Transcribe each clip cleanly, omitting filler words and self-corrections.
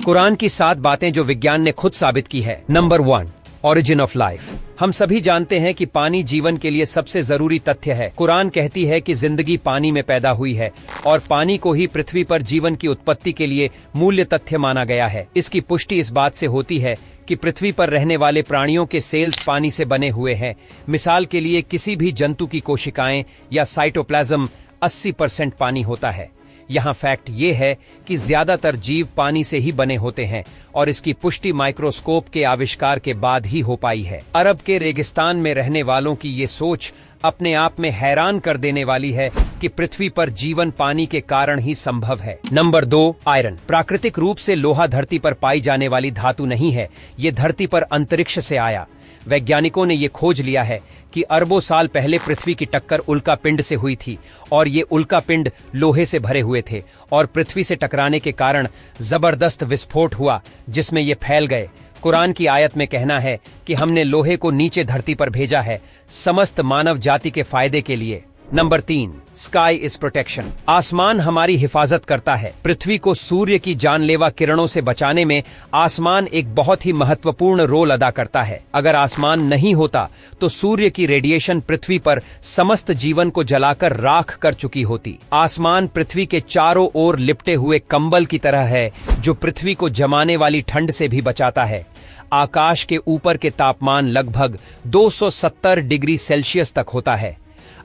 कुरान की 7 बातें जो विज्ञान ने खुद साबित की है। Number 1, origin of life. हम सभी जानते हैं कि पानी जीवन के लिए सबसे जरूरी तथ्य है। कुरान कहती है कि जिंदगी पानी में पैदा हुई है और पानी को ही पृथ्वी पर जीवन की उत्पत्ति के लिए मूल्य तथ्य माना गया है। इसकी पुष्टि इस बात से होती है कि पृथ्वी पर रहने वाले प्राणियों के सेल्स पानी से बने हुए हैं। मिसाल के लिए किसी भी जंतु की कोशिकाएं या साइटोप्लाज्म 80% पानी होता है। यहाँ फैक्ट ये है कि ज्यादातर जीव पानी से ही बने होते हैं और इसकी पुष्टि माइक्रोस्कोप के आविष्कार के बाद ही हो पाई है। अरब के रेगिस्तान में रहने वालों की ये सोच अपने आप में हैरान कर देने वाली है कि पृथ्वी पर जीवन पानी के कारण ही संभव है। Number 2, iron. प्राकृतिक रूप से लोहा धरती पर पाई जाने वाली धातु नहीं है, ये धरती पर अंतरिक्ष से आया। वैज्ञानिकों ने ये खोज लिया है कि अरबों साल पहले पृथ्वी की टक्कर उल्का पिंड से हुई थी और ये उल्का पिंड लोहे से भरे हुए थे और पृथ्वी से टकराने के कारण जबरदस्त विस्फोट हुआ जिसमें ये फैल गए। कुरान की आयत में कहना है कि हमने लोहे को नीचे धरती पर भेजा है समस्त मानव जाति के फायदे के लिए। Number 3, sky is protection. आसमान हमारी हिफाजत करता है। पृथ्वी को सूर्य की जानलेवा किरणों से बचाने में आसमान एक बहुत ही महत्वपूर्ण रोल अदा करता है। अगर आसमान नहीं होता तो सूर्य की रेडिएशन पृथ्वी पर समस्त जीवन को जलाकर राख कर चुकी होती। आसमान पृथ्वी के चारों ओर लिपटे हुए कंबल की तरह है जो पृथ्वी को जमाने वाली ठंड से भी बचाता है। आकाश के ऊपर के तापमान लगभग 270 डिग्री सेल्सियस तक होता है।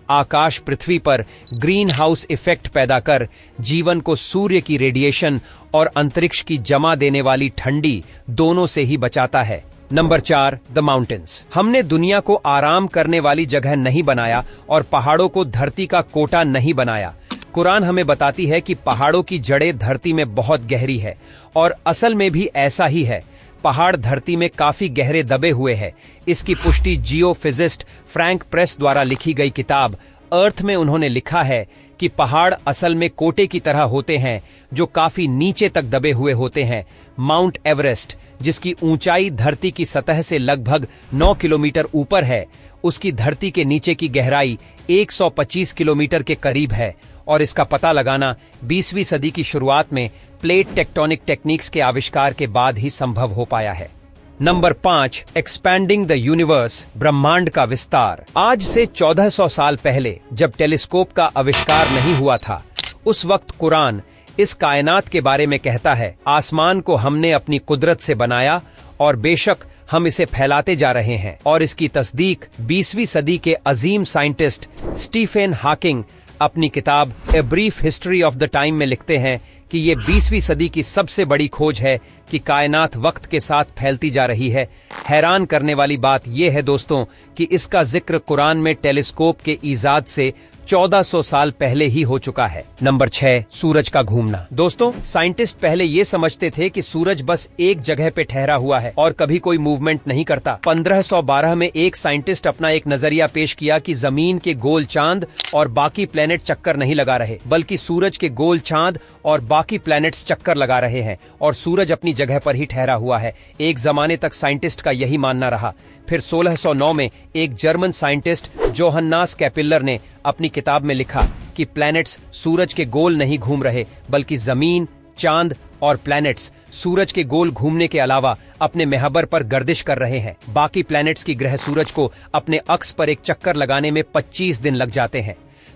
आकाश पृथ्वी पर ग्रीन हाउस इफेक्ट पैदा कर जीवन को सूर्य की रेडिएशन और अंतरिक्ष की जमा देने वाली ठंडी दोनों से ही बचाता है। Number 4, the mountains. हमने दुनिया को आराम करने वाली जगह नहीं बनाया और पहाड़ों को धरती का कोटा नहीं बनाया। कुरान हमें बताती है कि पहाड़ों की जड़ें धरती में बहुत गहरी है और असल में भी ऐसा ही है। पहाड़ धरती में काफी गहरे दबे हुए हैं। इसकी पुष्टि जियोफिजिस्ट फ्रैंक प्रेस द्वारा लिखी गई किताब अर्थ में उन्होंने लिखा है कि पहाड़ असल में कोटे की तरह होते हैं जो काफी नीचे तक दबे हुए होते हैं। माउंट एवरेस्ट, जिसकी ऊंचाई धरती की सतह से लगभग 9 किलोमीटर ऊपर है, उसकी धरती के नीचे की गहराई 125 किलोमीटर के करीब है और इसका पता लगाना 20वीं सदी की शुरुआत में प्लेट टेक्टोनिक टेक्निक्स के आविष्कार के बाद ही संभव हो पाया है। Number 5, expanding the universe. ब्रह्मांड का विस्तार। आज से 1400 साल पहले जब टेलीस्कोप का आविष्कार नहीं हुआ था, उस वक्त कुरान इस कायनात के बारे में कहता है, आसमान को हमने अपनी कुदरत से बनाया और बेशक हम इसे फैलाते जा रहे हैं। और इसकी तस्दीक 20वीं सदी के अजीम साइंटिस्ट स्टीफन हॉकिंग अपनी किताब a brief history of the time में लिखते हैं कि ये 20वीं सदी की सबसे बड़ी खोज है कि कायनात वक्त के साथ फैलती जा रही है। हैरान करने वाली बात यह है दोस्तों कि इसका जिक्र कुरान में टेलीस्कोप के ईजाद से 1400 साल पहले ही हो चुका है। नंबर 6, सूरज का घूमना। दोस्तों, साइंटिस्ट पहले ये समझते थे कि सूरज बस एक जगह पे ठहरा हुआ है और कभी कोई मूवमेंट नहीं करता। 1512 में एक साइंटिस्ट अपना एक नजरिया पेश किया कि जमीन के गोल चांद और बाकी प्लेनेट चक्कर नहीं लगा रहे, बल्कि सूरज के गोल चांद और बाकी प्लैनेट्स चक्कर लगा रहे हैं और सूरज अपनी जगह पर ही ठहरा हुआ है। एक जमाने तक साइंटिस्ट का यही मानना रहा। फिर 1609 में एक जर्मन साइंटिस्ट जोहन्नास कैपिलर ने अपनी किताब में लिखा कि प्लैनेट्स सूरज के गोल नहीं घूम रहे, बल्कि जमीन, चांद और प्लैनेट्स सूरज के गोल घूमने के अलावा अपने महबर पर गर्दिश कर रहे हैं। बाकी प्लैनेट्स की ग्रह सूरज को अपने अक्स पर एक चक्कर लगाने में 25 दिन लग जाते हैं।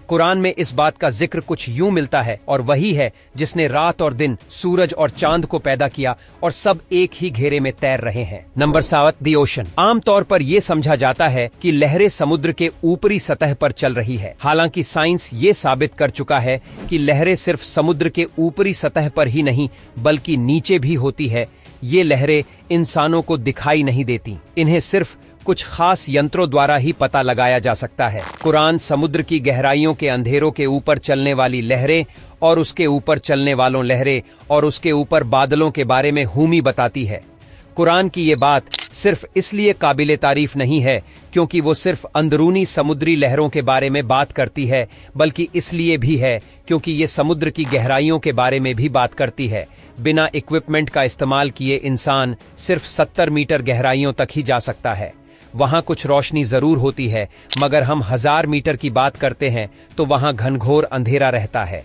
कुरान में इस बात का जिक्र कुछ यूं मिलता है और वही है जिसने रात और दिन, सूरज और चांद को पैदा किया और सब एक ही घेरे में तैर रहे हैं। Number 7, the ocean. आमतौर पर यह समझा जाता है कि लहरें समुद्र के ऊपरी सतह पर चल रही है। हालांकि साइंस ये साबित कर चुका है कि लहरें सिर्फ समुद्र के ऊपरी सतह पर ही नहीं बल्कि नीचे भी होती है। ये लहरें इंसानों को दिखाई नहीं देती, इन्हें सिर्फ कुछ खास यंत्रों द्वारा ही पता लगाया जा सकता है। कुरान समुद्र की गहराइयों के अंधेरों के ऊपर चलने वाली लहरें और उसके ऊपर चलने वालों लहरें और उसके ऊपर बादलों के बारे में हुमी बताती है। कुरान की ये बात सिर्फ इसलिए काबिले तारीफ नहीं है क्योंकि वो सिर्फ अंदरूनी समुद्री लहरों के बारे में बात करती है, बल्कि इसलिए भी है क्योंकि ये समुद्र की गहराइयों के बारे में भी बात करती है। बिना इक्विपमेंट का इस्तेमाल किए इंसान सिर्फ 70 मीटर गहराइयों तक ही जा सकता है। वहां कुछ रोशनी जरूर होती है, मगर हम 1000 मीटर की बात करते हैं तो वहां घनघोर अंधेरा रहता है।